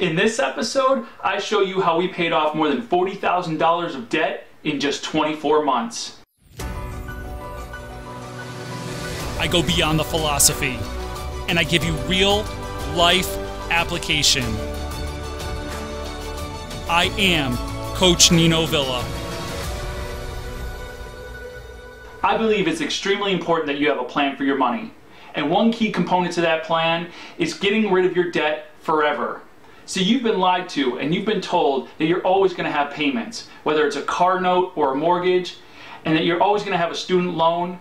In this episode, I show you how we paid off more than $40,000 of debt in just 24 months. I go beyond the philosophy, and I give you real life application. I am Coach Nino Villa. I believe it's extremely important that you have a plan for your money. And one key component to that plan is getting rid of your debt forever. So you've been lied to and you've been told that you're always going to have payments, whether it's a car note or a mortgage, and that you're always going to have a student loan.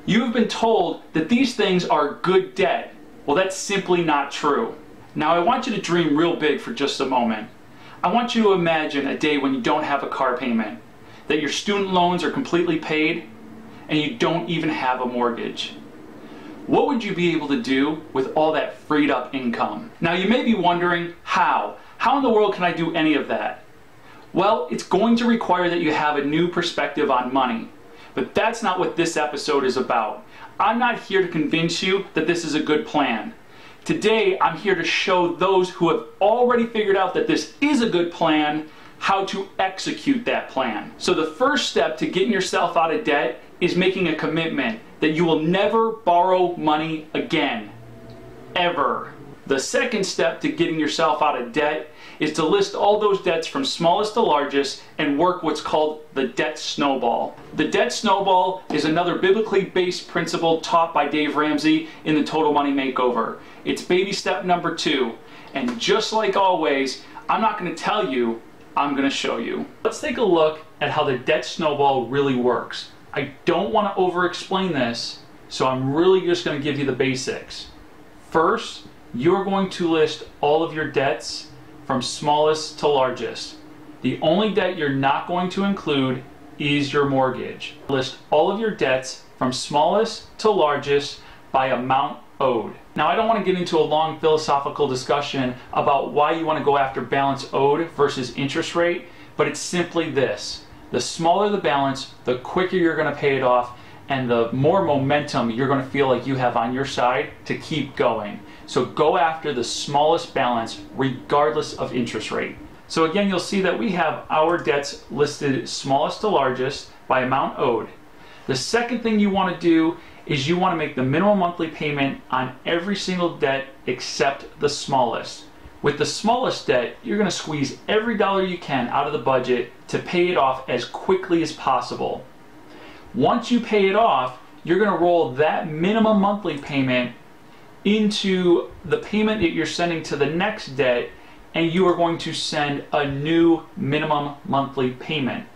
You've been told that these things are good debt. Well, that's simply not true. Now, I want you to dream real big for just a moment. I want you to imagine a day when you don't have a car payment, that your student loans are completely paid, and you don't even have a mortgage. What would you be able to do with all that freed up income? Now, you may be wondering, how? How in the world can I do any of that? Well, it's going to require that you have a new perspective on money. But that's not what this episode is about. I'm not here to convince you that this is a good plan. Today, I'm here to show those who have already figured out that this is a good plan how to execute that plan. So the first step to getting yourself out of debt is making a commitment that you will never borrow money again, ever. The second step to getting yourself out of debt is to list all those debts from smallest to largest and work what's called the Debt Snowball. The Debt Snowball is another biblically based principle taught by Dave Ramsey in the Total Money Makeover. It's baby step number 2. And just like always, I'm not going to tell you, I'm going to show you. Let's take a look at how the Debt Snowball really works. I don't want to over-explain this, so I'm really just going to give you the basics. First, you're going to list all of your debts from smallest to largest. The only debt you're not going to include is your mortgage. List all of your debts from smallest to largest by amount owed. Now, I don't want to get into a long philosophical discussion about why you want to go after balance owed versus interest rate, but it's simply this. The smaller the balance, the quicker you're going to pay it off, and the more momentum you're going to feel like you have on your side to keep going. So go after the smallest balance regardless of interest rate. So again, you'll see that we have our debts listed smallest to largest by amount owed. The second thing you want to do is you want to make the minimum monthly payment on every single debt except the smallest. With the smallest debt, you're going to squeeze every dollar you can out of the budget to pay it off as quickly as possible. Once you pay it off, you're going to roll that minimum monthly payment into the payment that you're sending to the next debt, and you are going to send a new minimum monthly payment.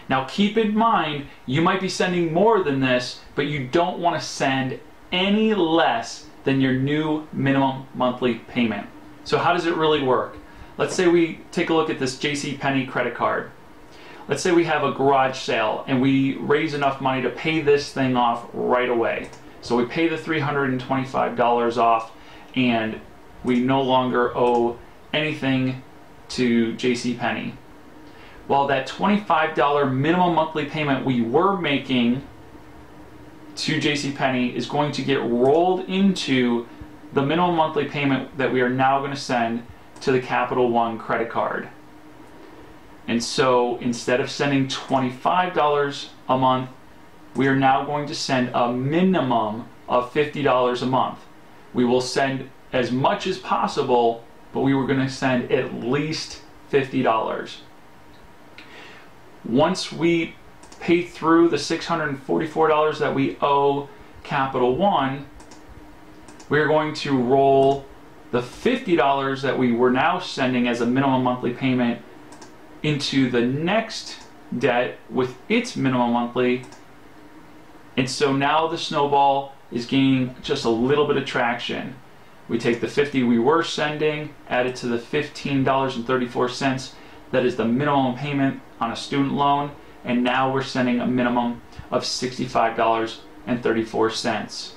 Now keep in mind, you might be sending more than this, but you don't want to send any less than your new minimum monthly payment. So how does it really work? Let's say we take a look at this JCPenney credit card. Let's say we have a garage sale and we raise enough money to pay this thing off right away. So we pay the $325 off and we no longer owe anything to JCPenney. Well, that $25 minimum monthly payment we were making to JCPenney is going to get rolled into the minimum monthly payment that we are now going to send to the Capital One credit card. And so instead of sending $25 a month, we are now going to send a minimum of $50 a month. We will send as much as possible, but we were going to send at least $50. Once we pay through the $644 that we owe Capital One, we're going to roll the $50 that we were now sending as a minimum monthly payment into the next debt with its minimum monthly. And so now the snowball is gaining just a little bit of traction. We take the $50 we were sending, add it to the $15.34 that is the minimum payment on a student loan, and now we're sending a minimum of $65.34.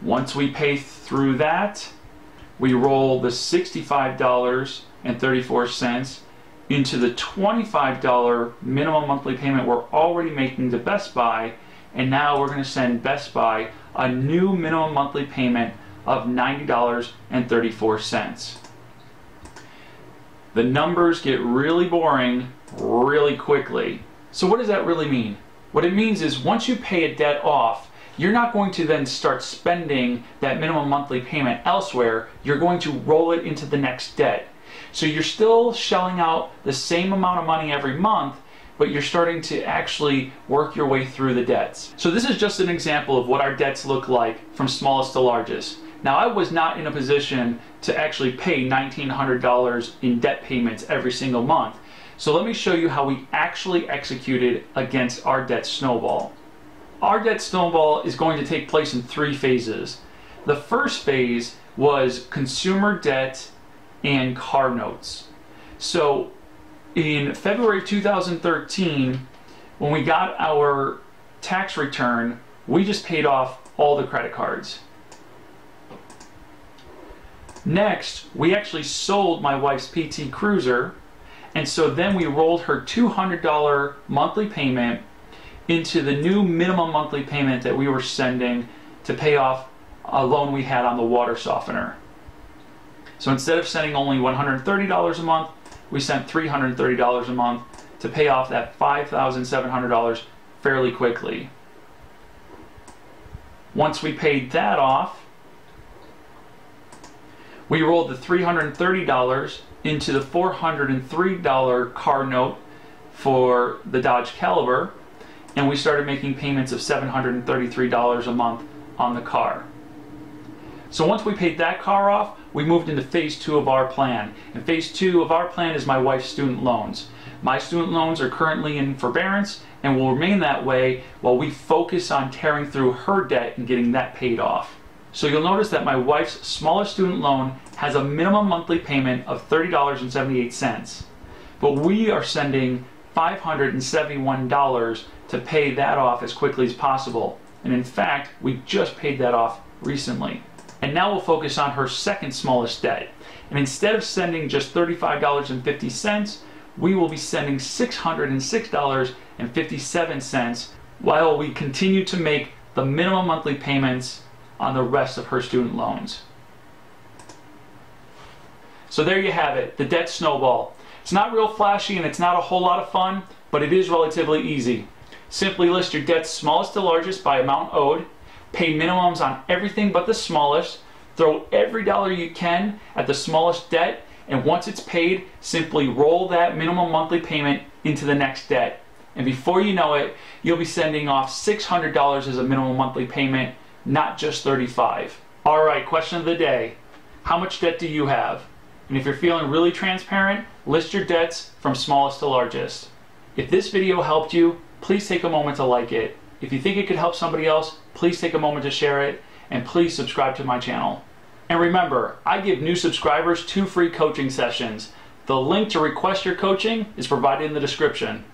Once we pay through that, we roll the $65.34 into the $25 minimum monthly payment we're already making to Best Buy, and now we're going to send Best Buy a new minimum monthly payment of $90.34. the numbers get really boring really quickly. So what does that really mean? What it means is once you pay a debt off, you're not going to then start spending that minimum monthly payment elsewhere. You're going to roll it into the next debt. So you're still shelling out the same amount of money every month, but you're starting to actually work your way through the debts. So this is just an example of what our debts look like from smallest to largest. Now, I was not in a position to actually pay $1,900 in debt payments every single month. So let me show you how we actually executed against our debt snowball. Our debt snowball is going to take place in 3 phases. The first phase was consumer debt and car notes. So in February 2013, when we got our tax return, we just paid off all the credit cards. Next, we actually sold my wife's PT Cruiser, and so then we rolled her $200 monthly payment into the new minimum monthly payment that we were sending to pay off a loan we had on the water softener. So instead of sending only $130 a month, we sent $330 a month to pay off that $5,700 fairly quickly. Once we paid that off, we rolled the $330 into the $403 car note for the Dodge Caliber, and we started making payments of $733 a month on the car. So once we paid that car off, we moved into phase 2 of our plan. And phase 2 of our plan is my wife's student loans. My student loans are currently in forbearance and will remain that way while we focus on tearing through her debt and getting that paid off. So you'll notice that my wife's smallest student loan has a minimum monthly payment of $30.78. But we are sending $571 to pay that off as quickly as possible. And in fact, we just paid that off recently. And now we'll focus on her second smallest debt. And instead of sending just $35.50, we will be sending $606.57 while we continue to make the minimum monthly payments on the rest of her student loans. So there you have it, the debt snowball. It's not real flashy and it's not a whole lot of fun, but it is relatively easy. Simply list your debts smallest to largest by amount owed, pay minimums on everything but the smallest, throw every dollar you can at the smallest debt, and once it's paid, simply roll that minimum monthly payment into the next debt. And before you know it, you'll be sending off $600 as a minimum monthly payment, not just $35. All right, question of the day. How much debt do you have? And if you're feeling really transparent, list your debts from smallest to largest. If this video helped you, please take a moment to like it. If you think it could help somebody else, please take a moment to share it, and please subscribe to my channel. And remember, I give new subscribers 2 free coaching sessions. The link to request your coaching is provided in the description.